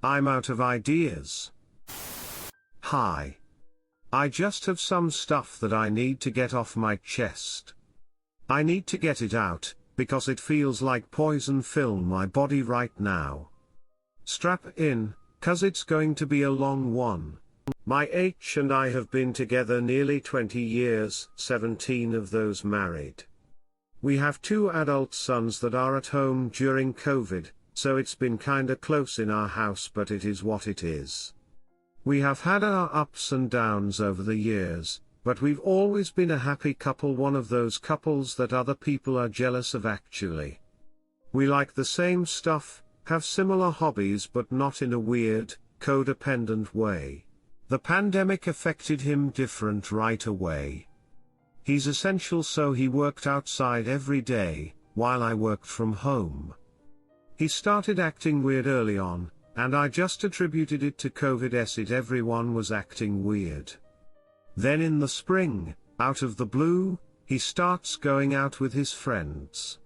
I'm out of ideas. Hi. I just have some stuff that I need to get off my chest. I need to get it out, because it feels like poison filling my body right now. Strap in, 'cause it's going to be a long one. My H and I have been together nearly 20 years, 17 of those married. We have 2 adult sons that are at home during COVID, so it's been kinda close in our house, but it is what it is. We have had our ups and downs over the years, but we've always been a happy couple, one of those couples that other people are jealous of actually. We like the same stuff, have similar hobbies, but not in a weird, codependent way. The pandemic affected him different right away. He's essential, so he worked outside every day, while I worked from home. He started acting weird early on, and I just attributed it to COVID. Everyone was acting weird. Then in the spring, out of the blue, he starts going out with his friends.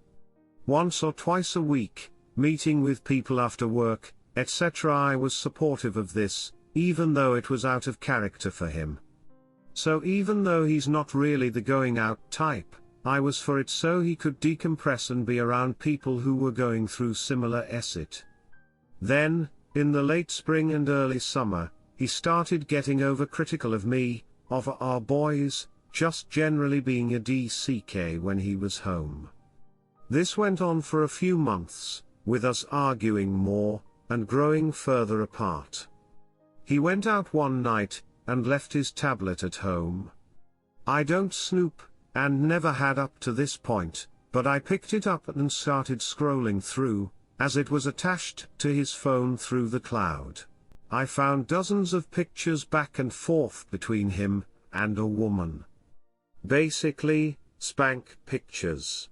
Once or twice a week, meeting with people after work, etc. I was supportive of this, even though it was out of character for him. So even though he's not really the going out type, I was for it so he could decompress and be around people who were going through similar shit. Then, in the late spring and early summer, he started getting overcritical of me, of our boys, just generally being a DCK when he was home. This went on for a few months, with us arguing more, and growing further apart. He went out one night, and left his tablet at home. I don't snoop, and never had up to this point, but I picked it up and started scrolling through, as it was attached to his phone through the cloud. I found dozens of pictures back and forth between him and a woman. Basically, Spank pictures.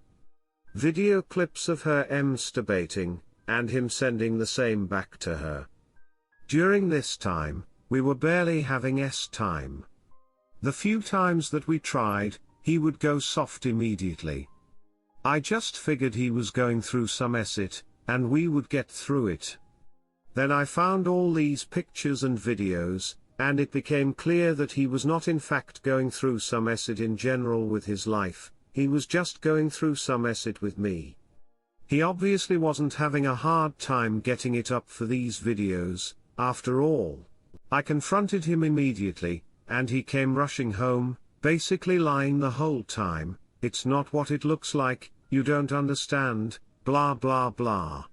Video clips of her masturbating, and him sending the same back to her. During this time, we were barely having time. The few times that we tried, he would go soft immediately. I just figured he was going through some shit, and we would get through it. Then I found all these pictures and videos, and it became clear that he was not in fact going through some shit in general with his life, he was just going through some shit with me. He obviously wasn't having a hard time getting it up for these videos, after all. I confronted him immediately, and he came rushing home, basically lying the whole time, "It's not what it looks like, you don't understand, blah blah blah."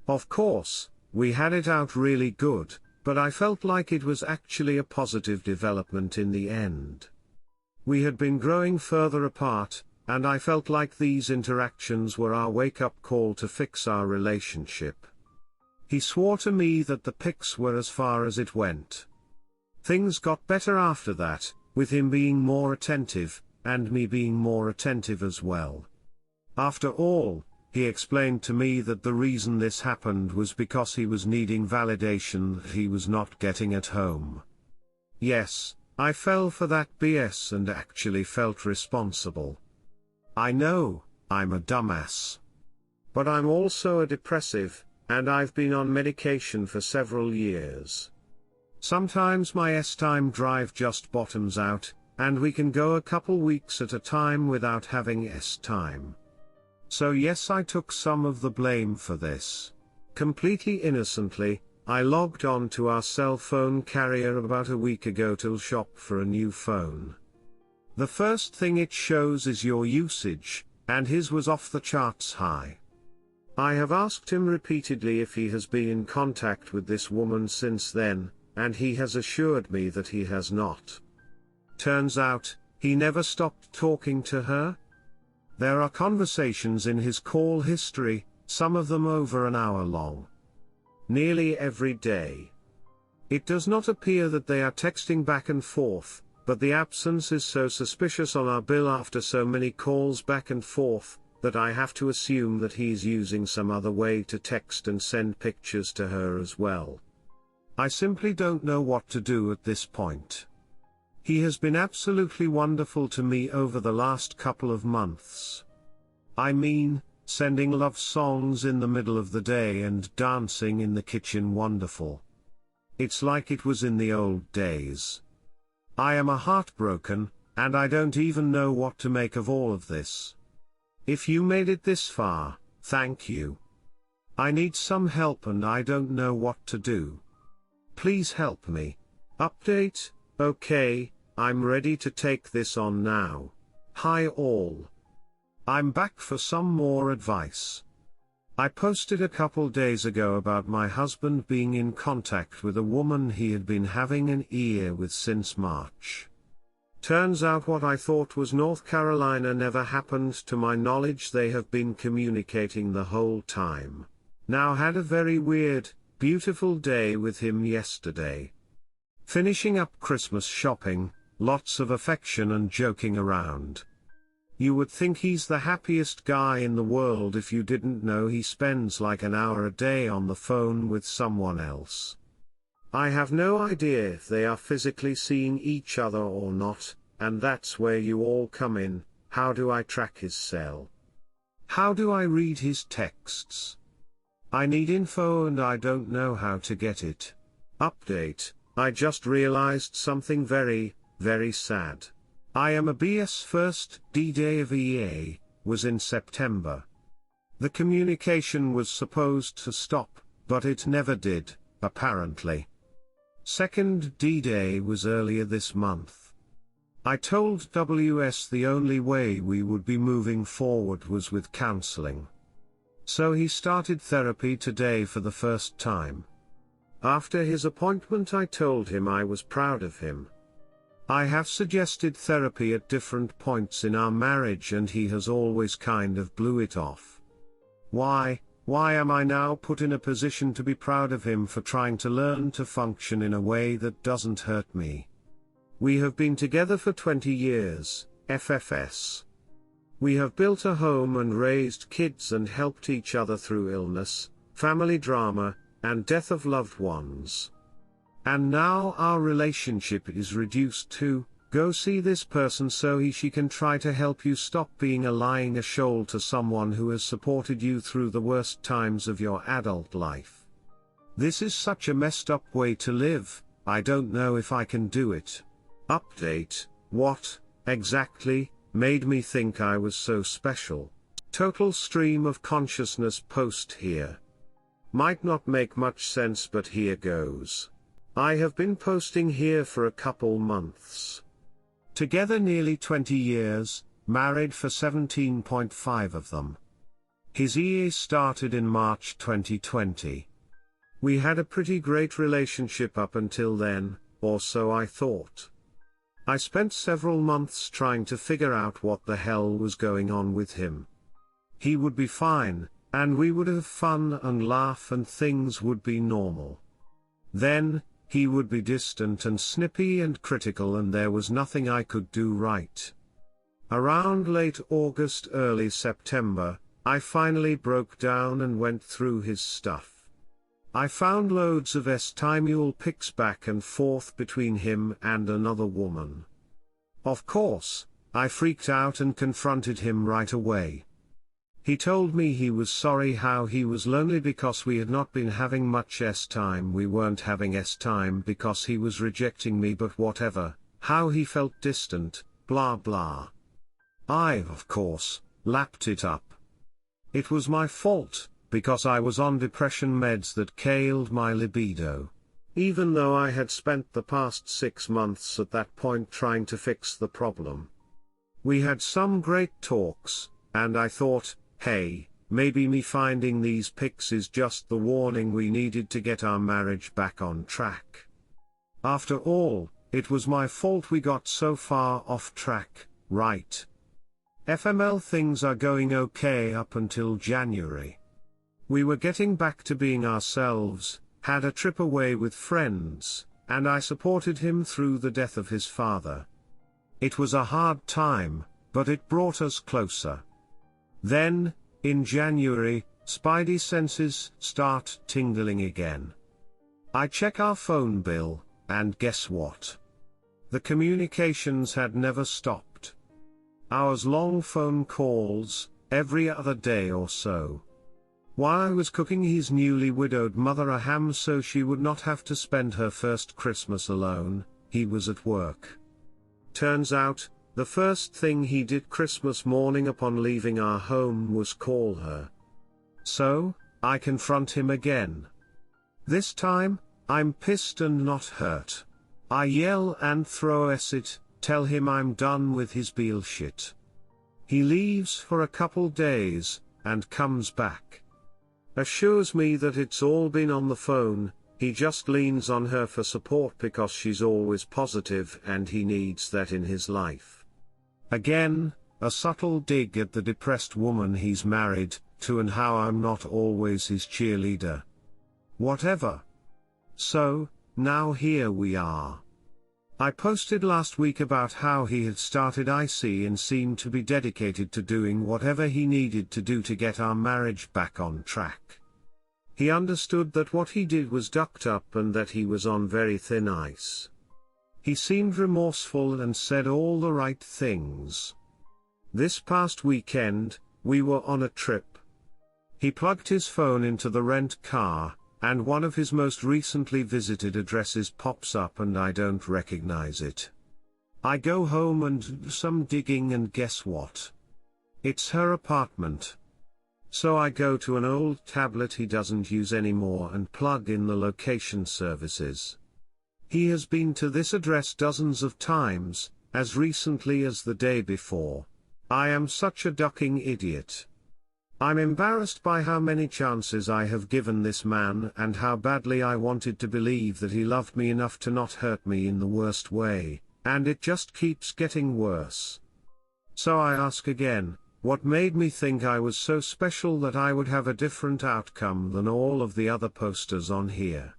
Of course, we had it out really good, but I felt like it was actually a positive development in the end. We had been growing further apart, and I felt like these interactions were our wake-up call to fix our relationship. He swore to me that the pics were as far as it went. Things got better after that, with him being more attentive, and me being more attentive as well. After all, he explained to me that the reason this happened was because he was needing validation that he was not getting at home. Yes, I fell for that BS and actually felt responsible. I know, I'm a dumbass. But I'm also a depressive, and I've been on medication for several years. Sometimes my time drive just bottoms out, and we can go a couple weeks at a time without having time. So yes, I took some of the blame for this. Completely innocently, I logged on to our cell phone carrier about a week ago to shop for a new phone. The first thing it shows is your usage, and his was off the charts high. I have asked him repeatedly if he has been in contact with this woman since then, and he has assured me that he has not. Turns out, he never stopped talking to her. There are conversations in his call history, some of them over an hour long. Nearly every day. It does not appear that they are texting back and forth, but the absence is so suspicious on our bill after so many calls back and forth, that I have to assume that he's using some other way to text and send pictures to her as well. I simply don't know what to do at this point. He has been absolutely wonderful to me over the last couple of months. I mean, sending love songs in the middle of the day and dancing in the kitchen wonderful. It's like it was in the old days. I am heartbroken, and I don't even know what to make of all of this. If you made it this far, thank you. I need some help and I don't know what to do. Please help me. Update, okay, I'm ready to take this on now. Hi all. I'm back for some more advice. I posted a couple days ago about my husband being in contact with a woman he had been having an ear with since March. Turns out what I thought was North Carolina never happened. To my knowledge they have been communicating the whole time. Now had a very weird, beautiful day with him yesterday. Finishing up Christmas shopping, lots of affection and joking around. You would think he's the happiest guy in the world if you didn't know he spends like an hour a day on the phone with someone else. I have no idea if they are physically seeing each other or not, and that's where you all come in. How do I track his cell? How do I read his texts? I need info and I don't know how to get it. Update, I just realized something very, very sad. I am a BS first D-Day of EA, was in September. The communication was supposed to stop, but it never did, apparently. Second D-Day was earlier this month. I told WS the only way we would be moving forward was with counseling. So he started therapy today for the first time. After his appointment I told him I was proud of him. I have suggested therapy at different points in our marriage and he has always kind of blew it off. Why am I now put in a position to be proud of him for trying to learn to function in a way that doesn't hurt me? We have been together for 20 years, FFS. We have built a home and raised kids and helped each other through illness, family drama, and death of loved ones. And now our relationship is reduced to, go see this person so she can try to help you stop being a lying shoal to someone who has supported you through the worst times of your adult life. This is such a messed up way to live. I don't know if I can do it. Update, what, exactly, made me think I was so special? Total stream of consciousness post here. Might not make much sense but here goes. I have been posting here for a couple months. Together nearly 20 years, married for 17.5 of them. His EA started in March 2020. We had a pretty great relationship up until then, or so I thought. I spent several months trying to figure out what the hell was going on with him. He would be fine, and we would have fun and laugh and things would be normal. Then, he would be distant and snippy and critical and there was nothing I could do right. Around late August early September, I finally broke down and went through his stuff. I found loads of testimonial pics back and forth between him and another woman. Of course, I freaked out and confronted him right away. He told me he was sorry, how he was lonely because we had not been having much time. We weren't having time because he was rejecting me, but whatever, how he felt distant, blah blah. I, of course, lapped it up. It was my fault, because I was on depression meds that killed my libido. Even though I had spent the past 6 months at that point trying to fix the problem. We had some great talks, and I thought, hey, maybe me finding these pics is just the warning we needed to get our marriage back on track. After all, it was my fault we got so far off track, right? FML things are going okay up until January. We were getting back to being ourselves, had a trip away with friends, and I supported him through the death of his father. It was a hard time, but it brought us closer. Then, in January, Spidey senses start tingling again. I check our phone bill, and guess what? The communications had never stopped. Hours-long phone calls, every other day or so. While I was cooking his newly widowed mother a ham so she would not have to spend her first Christmas alone, he was at work. Turns out, the first thing he did Christmas morning upon leaving our home was call her. So, I confront him again. This time, I'm pissed and not hurt. I yell and throw acid, tell him I'm done with his bullshit. He leaves for a couple days, and comes back. Assures me that it's all been on the phone, he just leans on her for support because she's always positive and he needs that in his life. Again, a subtle dig at the depressed woman he's married to and how I'm not always his cheerleader. Whatever. So, now here we are. I posted last week about how he had started IC and seemed to be dedicated to doing whatever he needed to do to get our marriage back on track. He understood that what he did was ducked up and that he was on very thin ice. He seemed remorseful and said all the right things. This past weekend, we were on a trip. He plugged his phone into the rent car, and one of his most recently visited addresses pops up and I don't recognize it. I go home and do some digging and guess what? It's her apartment. So I go to an old tablet he doesn't use anymore and plug in the location services. He has been to this address dozens of times, as recently as the day before. I am such a ducking idiot. I'm embarrassed by how many chances I have given this man and how badly I wanted to believe that he loved me enough to not hurt me in the worst way, and it just keeps getting worse. So I ask again, what made me think I was so special that I would have a different outcome than all of the other posters on here?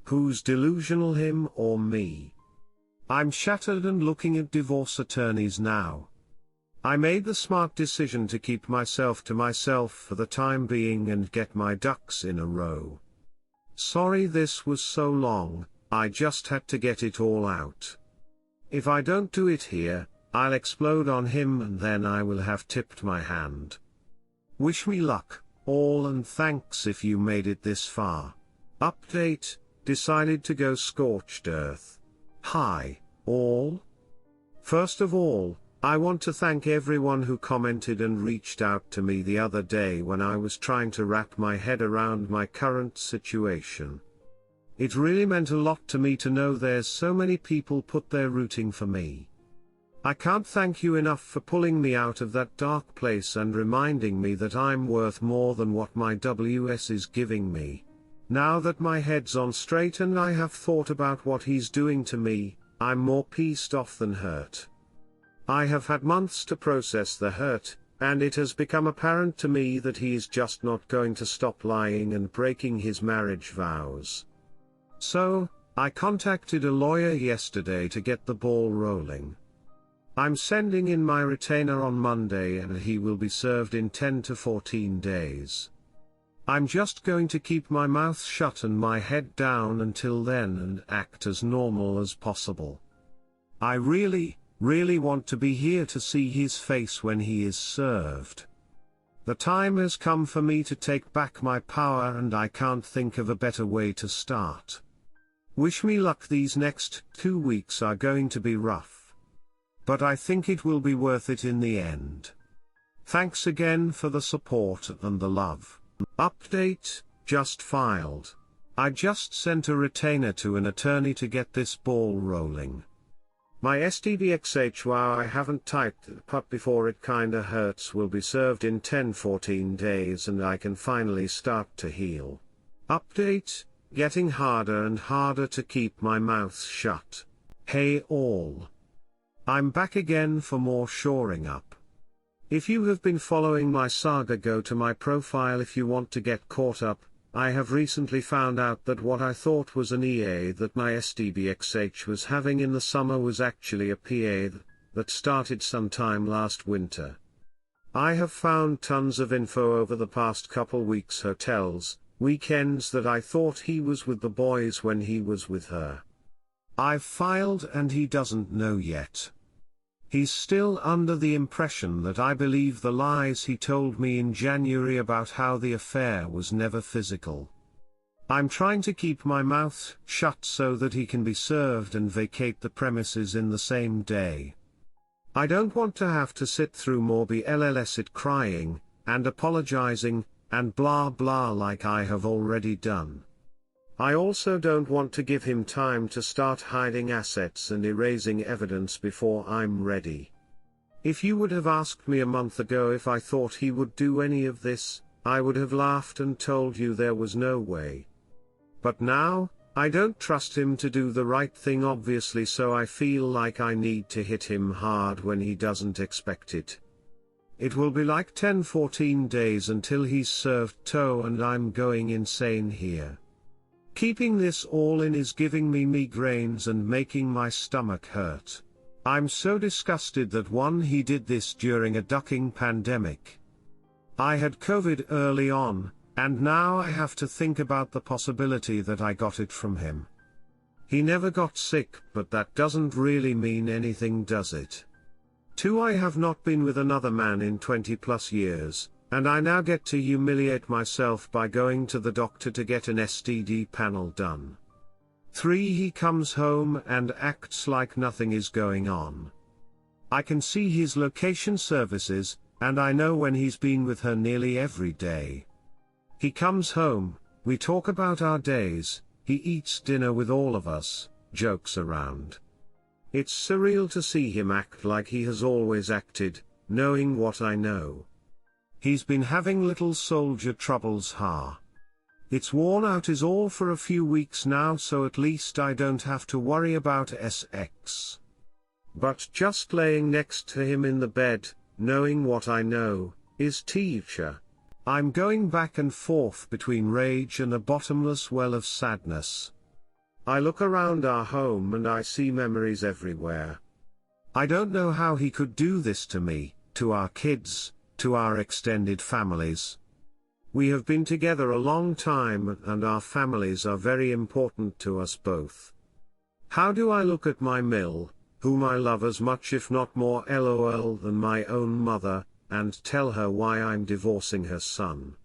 Who's delusional, him or me? I'm shattered and looking at divorce attorneys now. I made the smart decision to keep myself to myself for the time being and get my ducks in a row. Sorry this was so long, I just had to get it all out. If I don't do it here, I'll explode on him and then I will have tipped my hand. Wish me luck, all, and thanks if you made it this far. Update, decided to go scorched earth. Hi, all. First of all, I want to thank everyone who commented and reached out to me the other day when I was trying to wrap my head around my current situation. It really meant a lot to me to know there's so many people put there rooting for me. I can't thank you enough for pulling me out of that dark place and reminding me that I'm worth more than what my WS is giving me. Now that my head's on straight and I have thought about what he's doing to me, I'm more pissed off than hurt. I have had months to process the hurt, and it has become apparent to me that he is just not going to stop lying and breaking his marriage vows. So, I contacted a lawyer yesterday to get the ball rolling. I'm sending in my retainer on Monday and he will be served in 10 to 14 days. I'm just going to keep my mouth shut and my head down until then and act as normal as possible. I really want to be here to see his face when he is served. The time has come for me to take back my power and I can't think of a better way to start. Wish me luck, these next 2 weeks are going to be rough. But I think it will be worth it in the end. Thanks again for the support and the love. Update, just filed. I just sent a retainer to an attorney to get this ball rolling. My STDXH, wow, I haven't typed the pup before, it kinda hurts, will be served in 10-14 days and I can finally start to heal. Update, getting harder and harder to keep my mouth shut. Hey all. I'm back again for more shoring up. If you have been following my saga, go to my profile if you want to get caught up. I have recently found out that what I thought was an EA that my STBXH was having in the summer was actually a PA that started sometime last winter. I have found tons of info over the past couple weeks, hotels, weekends that I thought he was with the boys when he was with her. I've filed and he doesn't know yet. He's still under the impression that I believe the lies he told me in January about how the affair was never physical. I'm trying to keep my mouth shut so that he can be served and vacate the premises in the same day. I don't want to have to sit through more BLLS crying, and apologizing, and blah blah like I have already done. I also don't want to give him time to start hiding assets and erasing evidence before I'm ready. If you would have asked me a month ago if I thought he would do any of this, I would have laughed and told you there was no way. But now, I don't trust him to do the right thing obviously, so I feel like I need to hit him hard when he doesn't expect it. It will be like 10-14 days until he's served toe and I'm going insane here. Keeping this all in is giving me migraines and making my stomach hurt. I'm so disgusted that he did this during a ducking pandemic. I had COVID early on, and now I have to think about the possibility that I got it from him. He never got sick, but that doesn't really mean anything, does it? 2. I have not been with another man in 20+ years, and I now get to humiliate myself by going to the doctor to get an STD panel done. 3. He comes home and acts like nothing is going on. I can see his location services, and I know when he's been with her nearly every day. He comes home, we talk about our days, he eats dinner with all of us, jokes around. It's surreal to see him act like he has always acted, knowing what I know. He's been having little soldier troubles. It's worn out is all for a few weeks now, so at least I don't have to worry about SX. But just laying next to him in the bed, knowing what I know, is teacher. I'm going back and forth between rage and a bottomless well of sadness. I look around our home and I see memories everywhere. I don't know how he could do this to me, to our kids, to our extended families. We have been together a long time and our families are very important to us both. How do I look at my Mill, whom I love as much if not more LOL than my own mother, and tell her why I'm divorcing her son?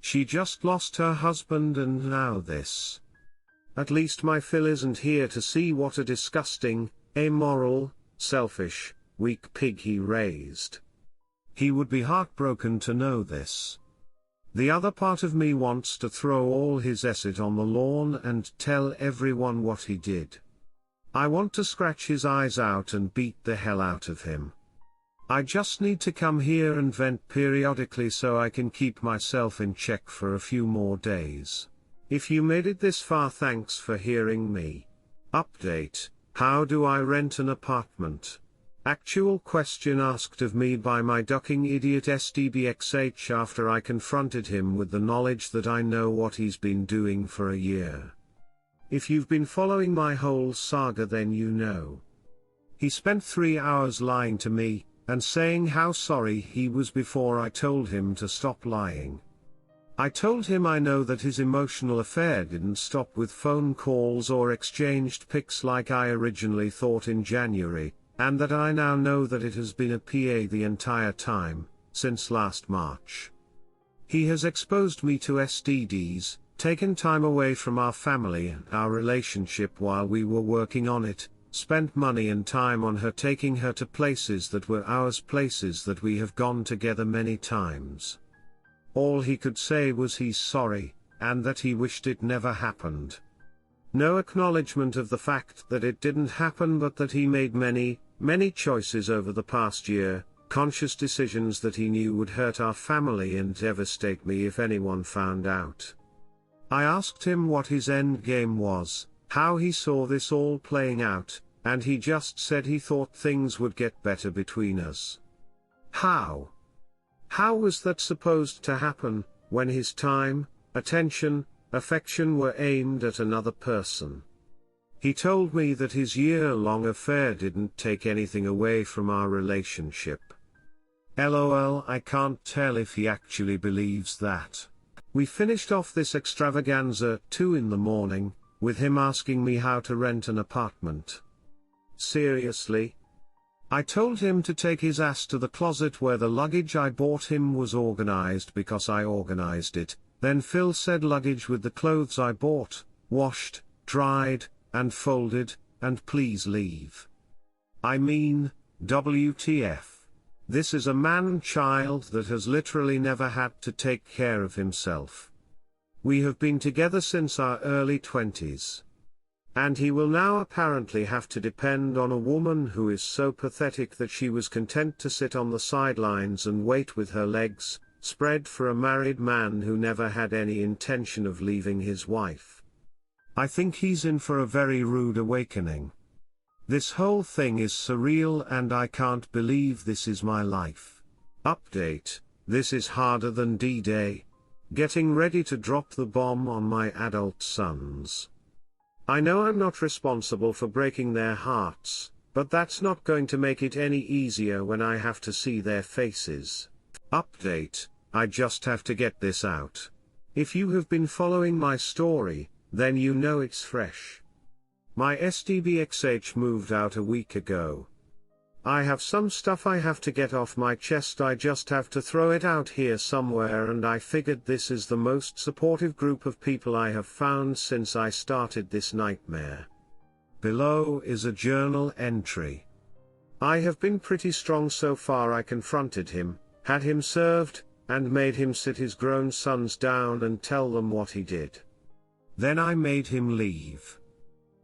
She just lost her husband and now this. At least my Phil isn't here to see what a disgusting, amoral, selfish, weak pig he raised. He would be heartbroken to know this. The other part of me wants to throw all his acid on the lawn and tell everyone what he did. I want to scratch his eyes out and beat the hell out of him. I just need to come here and vent periodically so I can keep myself in check for a few more days. If you made it this far, thanks for hearing me. Update: how do I rent an apartment? Actual question asked of me by my ducking idiot SDBXH after I confronted him with the knowledge that I know what he's been doing for a year. If you've been following my whole saga, then you know. He spent 3 hours lying to me, and saying how sorry he was before I told him to stop lying. I told him I know that his emotional affair didn't stop with phone calls or exchanged pics like I originally thought in January, and that I now know that it has been a PA the entire time, since last March. He has exposed me to STDs, taken time away from our family and our relationship while we were working on it, spent money and time on her, taking her to places that were ours, places that we have gone together many times. All he could say was he's sorry, and that he wished it never happened. No acknowledgement of the fact that it didn't happen, but that he made many choices over the past year, conscious decisions that he knew would hurt our family and devastate me if anyone found out. I asked him what his end game was, how he saw this all playing out, and he just said he thought things would get better between us. How? How was that supposed to happen, when his time, attention, affection were aimed at another person? He told me that his year-long affair didn't take anything away from our relationship. LOL, I can't tell if he actually believes that. We finished off this extravaganza 2 in the morning, with him asking me how to rent an apartment. Seriously? I told him to take his ass to the closet where the luggage I bought him was organized because I organized it. Then Phil said luggage with the clothes I bought, washed, dried, and folded, and please leave. I mean, WTF. This is a man-child that has literally never had to take care of himself. We have been together since our early 20s. And he will now apparently have to depend on a woman who is so pathetic that she was content to sit on the sidelines and wait with her legs spread for a married man who never had any intention of leaving his wife. I think he's in for a very rude awakening. This whole thing is surreal and I can't believe this is my life. Update: this is harder than D-Day. Getting ready to drop the bomb on my adult sons. I know I'm not responsible for breaking their hearts, but that's not going to make it any easier when I have to see their faces. Update: I just have to get this out. If you have been following my story, then you know it's fresh. My SDBXH moved out a week ago. I have some stuff I have to get off my chest. I just have to throw it out here somewhere, and I figured this is the most supportive group of people I have found since I started this nightmare. Below is a journal entry. I have been pretty strong so far. I confronted him, had him served, and made him sit his grown sons down and tell them what he did. Then I made him leave.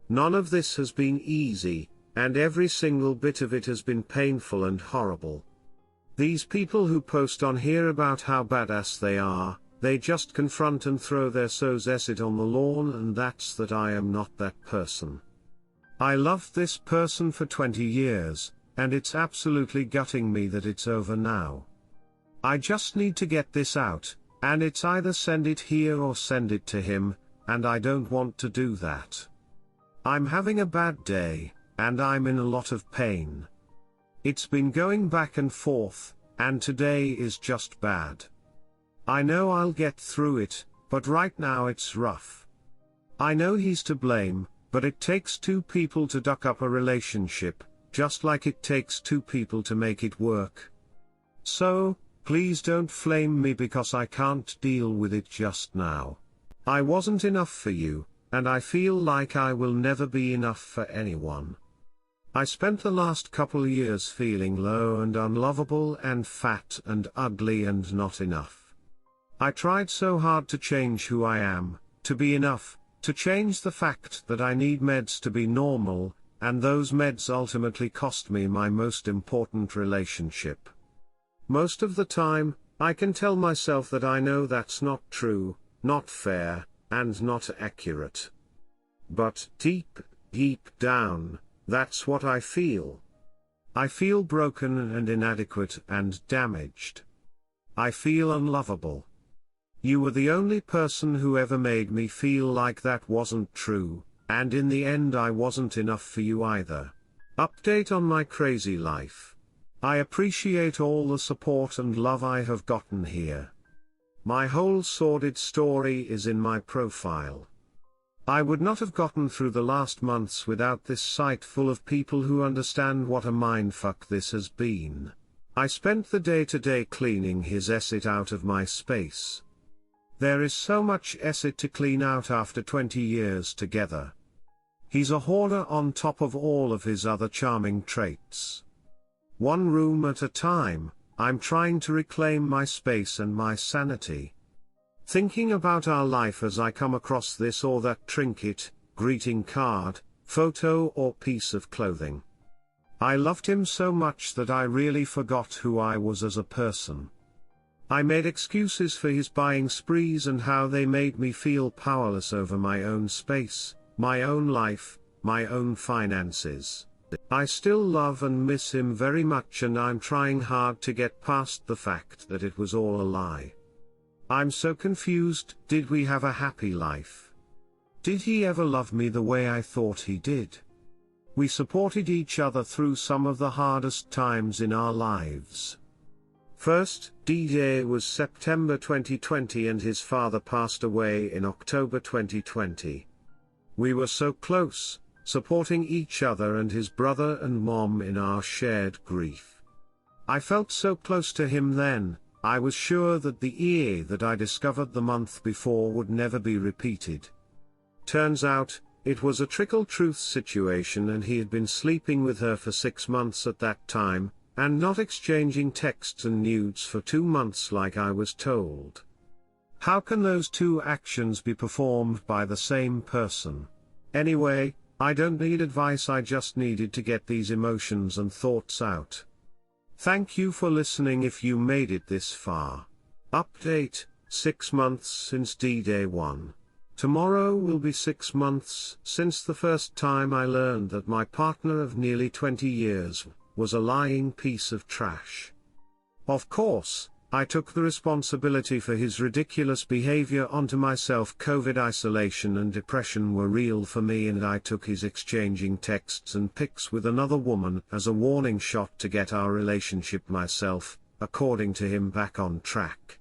None of this has been easy, and every single bit of it has been painful and horrible. These people who post on here about how badass they are, they just confront and throw their so's acid on the lawn, and that's that. I am not that person. I loved this person for 20 years, and it's absolutely gutting me that it's over now. I just need to get this out, and it's either send it here or send it to him, and I don't want to do that. I'm having a bad day, and I'm in a lot of pain. It's been going back and forth, and today is just bad. I know I'll get through it, but right now it's rough. I know he's to blame, but it takes two people to duck up a relationship, just like it takes two people to make it work. So, please don't flame me because I can't deal with it just now. I wasn't enough for you, and I feel like I will never be enough for anyone. I spent the last couple years feeling low and unlovable and fat and ugly and not enough. I tried so hard to change who I am, to be enough, to change the fact that I need meds to be normal, and those meds ultimately cost me my most important relationship. Most of the time, I can tell myself that I know that's not true, not fair, and not accurate. But deep down, that's what I feel. I feel broken and inadequate and damaged. I feel unlovable. You were the only person who ever made me feel like that wasn't true, and in the end I wasn't enough for you either. Update on my crazy life. I appreciate all the support and love I have gotten here. My whole sordid story is in my profile. I would not have gotten through the last months without this site full of people who understand what a mindfuck this has been. I spent the day today cleaning his acid out of my space. There is so much acid to clean out after 20 years together. He's a hoarder on top of all of his other charming traits. One room at a time, I'm trying to reclaim my space and my sanity. Thinking about our life as I come across this or that trinket, greeting card, photo or piece of clothing. I loved him so much that I really forgot who I was as a person. I made excuses for his buying sprees and how they made me feel powerless over my own space, my own life, my own finances. I still love and miss him very much, and I'm trying hard to get past the fact that it was all a lie. I'm so confused. Did we have a happy life? Did he ever love me the way I thought he did? We supported each other through some of the hardest times in our lives. First D-Day was September 2020 and his father passed away in October 2020. We were so close, supporting each other and his brother and mom in our shared grief. I felt so close to him then. I was sure that the year that I discovered the month before would never be repeated. Turns out, it was a trickle truth situation, and he had been sleeping with her for 6 months at that time, and not exchanging texts and nudes for 2 months like I was told. How can those two actions be performed by the same person? Anyway, I don't need advice, I just needed to get these emotions and thoughts out. Thank you for listening if you made it this far. Update: 6 months since D-Day 1. Tomorrow will be 6 months since the first time I learned that my partner of nearly 20 years was a lying piece of trash. Of course, I took the responsibility for his ridiculous behavior onto myself. COVID isolation and depression were real for me, and I took his exchanging texts and pics with another woman as a warning shot to get our relationship, myself, according to him, back on track.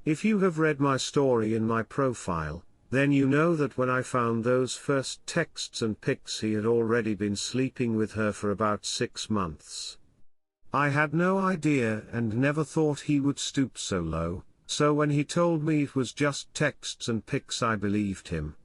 If you have read my story in my profile, then you know that when I found those first texts and pics, he had already been sleeping with her for about 6 months. I had no idea and never thought he would stoop so low, so when he told me it was just texts and pics, I believed him.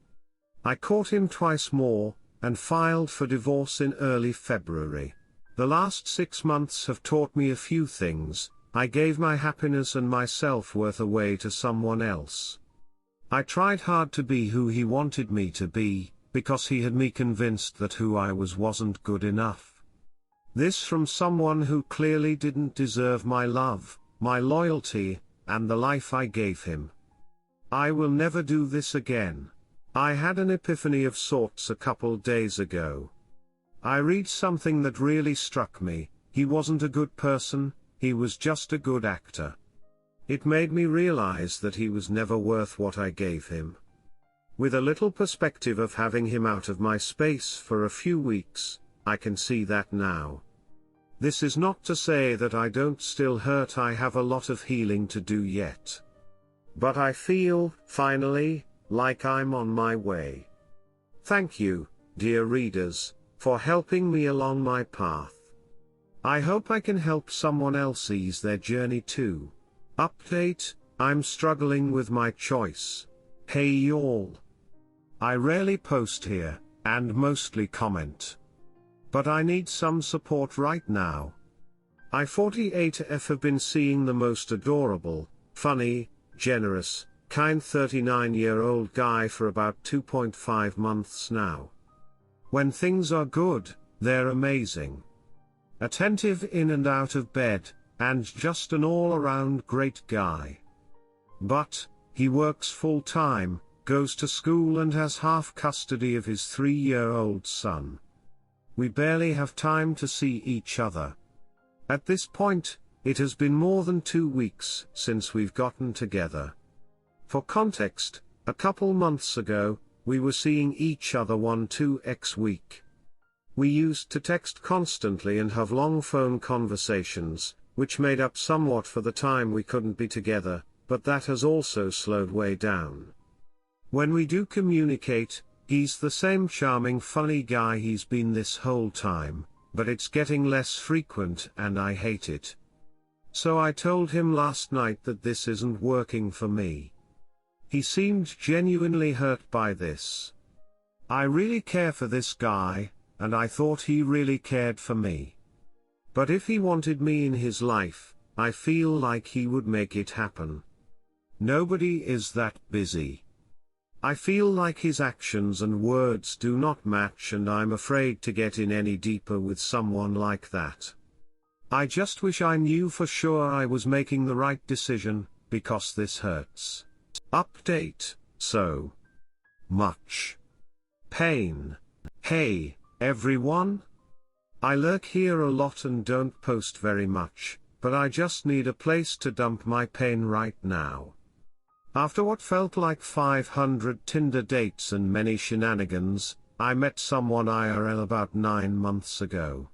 I caught him twice more, and filed for divorce in early February. The last 6 months have taught me a few things. I gave my happiness and my self-worth away to someone else. I tried hard to be who he wanted me to be, because he had me convinced that who I was wasn't good enough. This from someone who clearly didn't deserve my love, my loyalty, and the life I gave him. I will never do this again. I had an epiphany of sorts a couple days ago. I read something that really struck me: he wasn't a good person, he was just a good actor. It made me realize that he was never worth what I gave him. With a little perspective of having him out of my space for a few weeks, I can see that now. This is not to say that I don't still hurt. I have a lot of healing to do yet. But I feel, finally, like I'm on my way. Thank you, dear readers, for helping me along my path. I hope I can help someone else ease their journey too. Update: I'm struggling with my choice. Hey y'all. I rarely post here, and mostly comment. But I need some support right now. I 48F have been seeing the most adorable, funny, generous, kind 39-year-old guy for about 2.5 months now. When things are good, they're amazing. Attentive in and out of bed, and just an all-around great guy. But, he works full-time, goes to school and has half custody of his 3-year-old son. We barely have time to see each other. At this point, it has been more than 2 weeks since we've gotten together. For context, a couple months ago, we were seeing each other 1-2x week. We used to text constantly and have long phone conversations, which made up somewhat for the time we couldn't be together, but that has also slowed way down. When we do communicate, he's the same charming, funny guy he's been this whole time, but it's getting less frequent and I hate it. So I told him last night that this isn't working for me. He seemed genuinely hurt by this. I really care for this guy, and I thought he really cared for me. But if he wanted me in his life, I feel like he would make it happen. Nobody is that busy. I feel like his actions and words do not match, and I'm afraid to get in any deeper with someone like that. I just wish I knew for sure I was making the right decision, because this hurts. Update: so much pain. Hey, everyone. I lurk here a lot and don't post very much, but I just need a place to dump my pain right now. After what felt like 500 Tinder dates and many shenanigans, I met someone IRL about 9 months ago.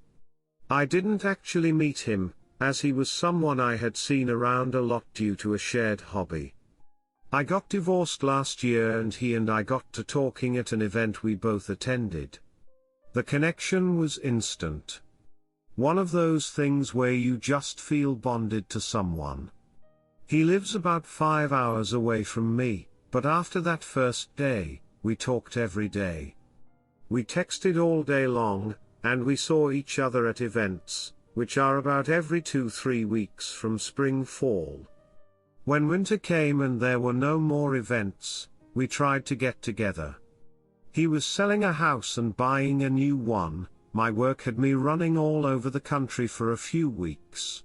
I didn't actually meet him, as he was someone I had seen around a lot due to a shared hobby. I got divorced last year and he and I got to talking at an event we both attended. The connection was instant. One of those things where you just feel bonded to someone. He lives about 5 hours away from me, but after that first day, we talked every day. We texted all day long, and we saw each other at events, which are about every 2-3 weeks from spring-fall. When winter came and there were no more events, we tried to get together. He was selling a house and buying a new one. My work had me running all over the country for a few weeks.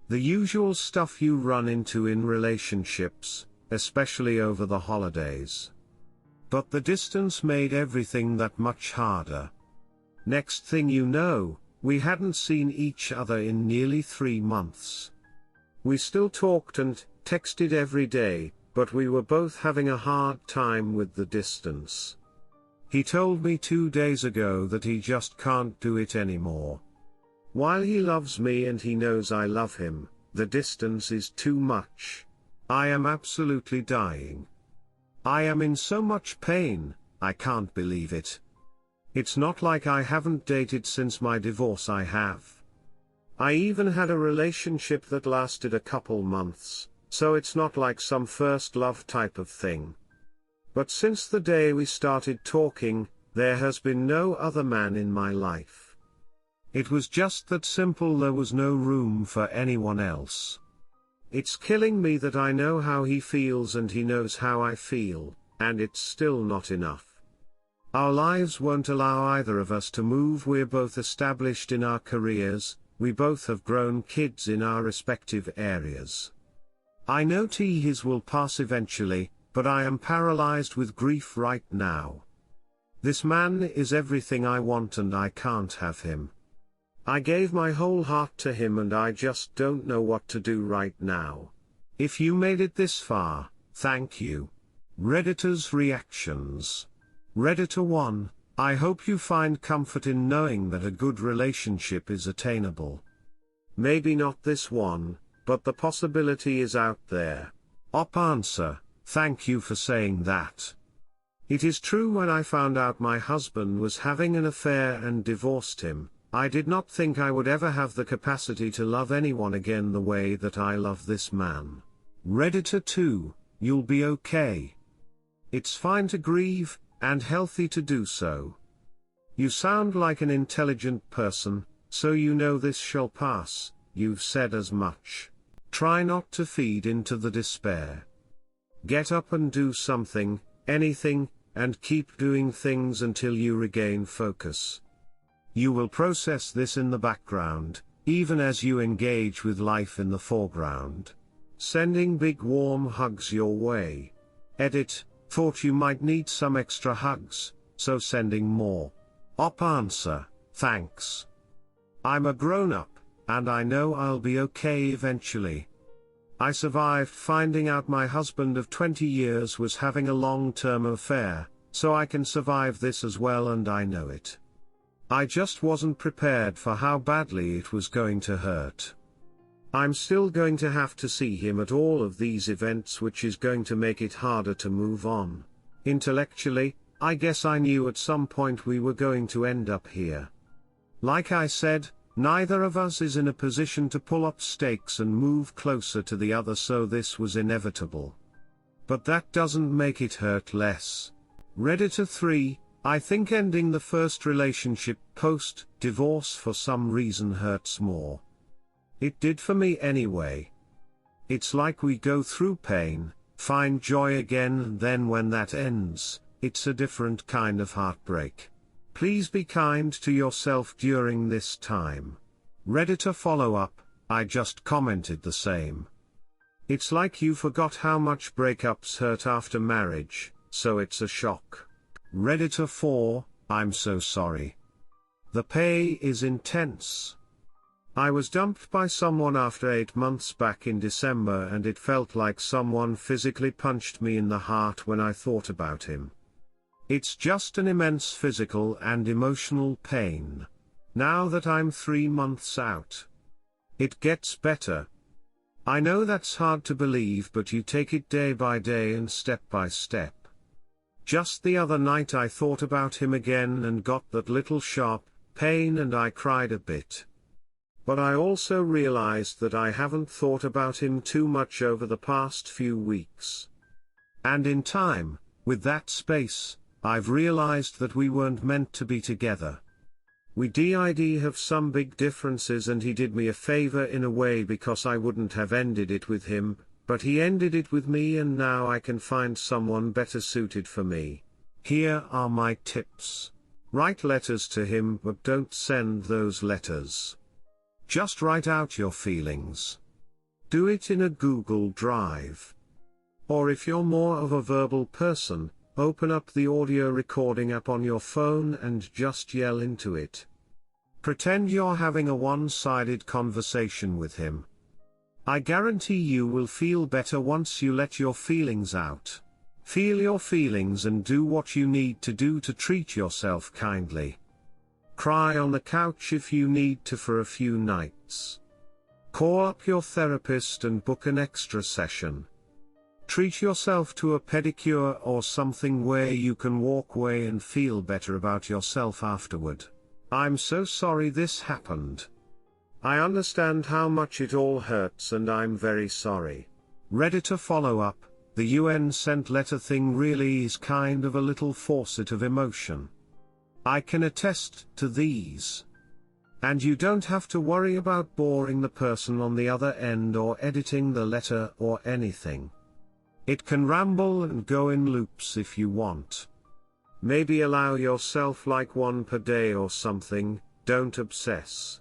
The usual stuff you run into in relationships, especially over the holidays. But the distance made everything that much harder. Next thing you know, we hadn't seen each other in nearly 3 months. We still talked and texted every day, but we were both having a hard time with the distance. He told me 2 days ago that he just can't do it anymore. While he loves me and he knows I love him, the distance is too much. I am absolutely dying. I am in so much pain, I can't believe it. It's not like I haven't dated since my divorce. I have. I even had a relationship that lasted a couple months, so it's not like some first love type of thing. But since the day we started talking, there has been no other man in my life. It was just that simple. There was no room for anyone else. It's killing me that I know how he feels and he knows how I feel, and it's still not enough. Our lives won't allow either of us to move. We're both established in our careers, we both have grown kids in our respective areas. I know his will pass eventually, but I am paralyzed with grief right now. This man is everything I want and I can't have him. I gave my whole heart to him and I just don't know what to do right now. If you made it this far, thank you. Redditor's reactions. Redditor 1, I hope you find comfort in knowing that a good relationship is attainable. Maybe not this one, but the possibility is out there. Op answer, thank you for saying that. It is true. When I found out my husband was having an affair and divorced him, I did not think I would ever have the capacity to love anyone again the way that I love this man. Redditor 2, you'll be okay. It's fine to grieve, and healthy to do so. You sound like an intelligent person, so you know this shall pass. You've said as much. Try not to feed into the despair. Get up and do something, anything, and keep doing things until you regain focus. You will process this in the background, even as you engage with life in the foreground. Sending big warm hugs your way. Edit, thought you might need some extra hugs, so sending more. Op answer, thanks. I'm a grown-up, and I know I'll be okay eventually. I survived finding out my husband of 20 years was having a long-term affair, so I can survive this as well, and I know it. I just wasn't prepared for how badly it was going to hurt. I'm still going to have to see him at all of these events, which is going to make it harder to move on. Intellectually, I guess I knew at some point we were going to end up here. Like I said, neither of us is in a position to pull up stakes and move closer to the other, so this was inevitable. But that doesn't make it hurt less. Redditor 3, I think ending the first relationship post-divorce for some reason hurts more. It did for me anyway. It's like we go through pain, find joy again, and then when that ends, it's a different kind of heartbreak. Please be kind to yourself during this time. Redditor follow-up, I just commented the same. It's like you forgot how much breakups hurt after marriage, so it's a shock. Redditor 4, I'm so sorry. The pain is intense. I was dumped by someone after 8 months back in December, and it felt like someone physically punched me in the heart when I thought about him. It's just an immense physical and emotional pain. Now that I'm 3 months out, it gets better. I know that's hard to believe, but you take it day by day and step by step. Just the other night I thought about him again and got that little sharp pain and I cried a bit. But I also realized that I haven't thought about him too much over the past few weeks. And in time, with that space, I've realized that we weren't meant to be together. We did have some big differences and he did me a favor in a way because I wouldn't have ended it with him, but he ended it with me and now I can find someone better suited for me. Here are my tips. Write letters to him but don't send those letters. Just write out your feelings. Do it in a Google Drive. Or if you're more of a verbal person, open up the audio recording app on your phone and just yell into it. Pretend you're having a one-sided conversation with him. I guarantee you will feel better once you let your feelings out. Feel your feelings and do what you need to do to treat yourself kindly. Cry on the couch if you need to for a few nights. Call up your therapist and book an extra session. Treat yourself to a pedicure or something where you can walk away and feel better about yourself afterward. I'm so sorry this happened. I understand how much it all hurts and I'm very sorry. Ready to follow up? The UN sent letter thing really is kind of a little faucet of emotion. I can attest to these. And you don't have to worry about boring the person on the other end or editing the letter or anything. It can ramble and go in loops if you want. Maybe allow yourself like one per day or something, don't obsess.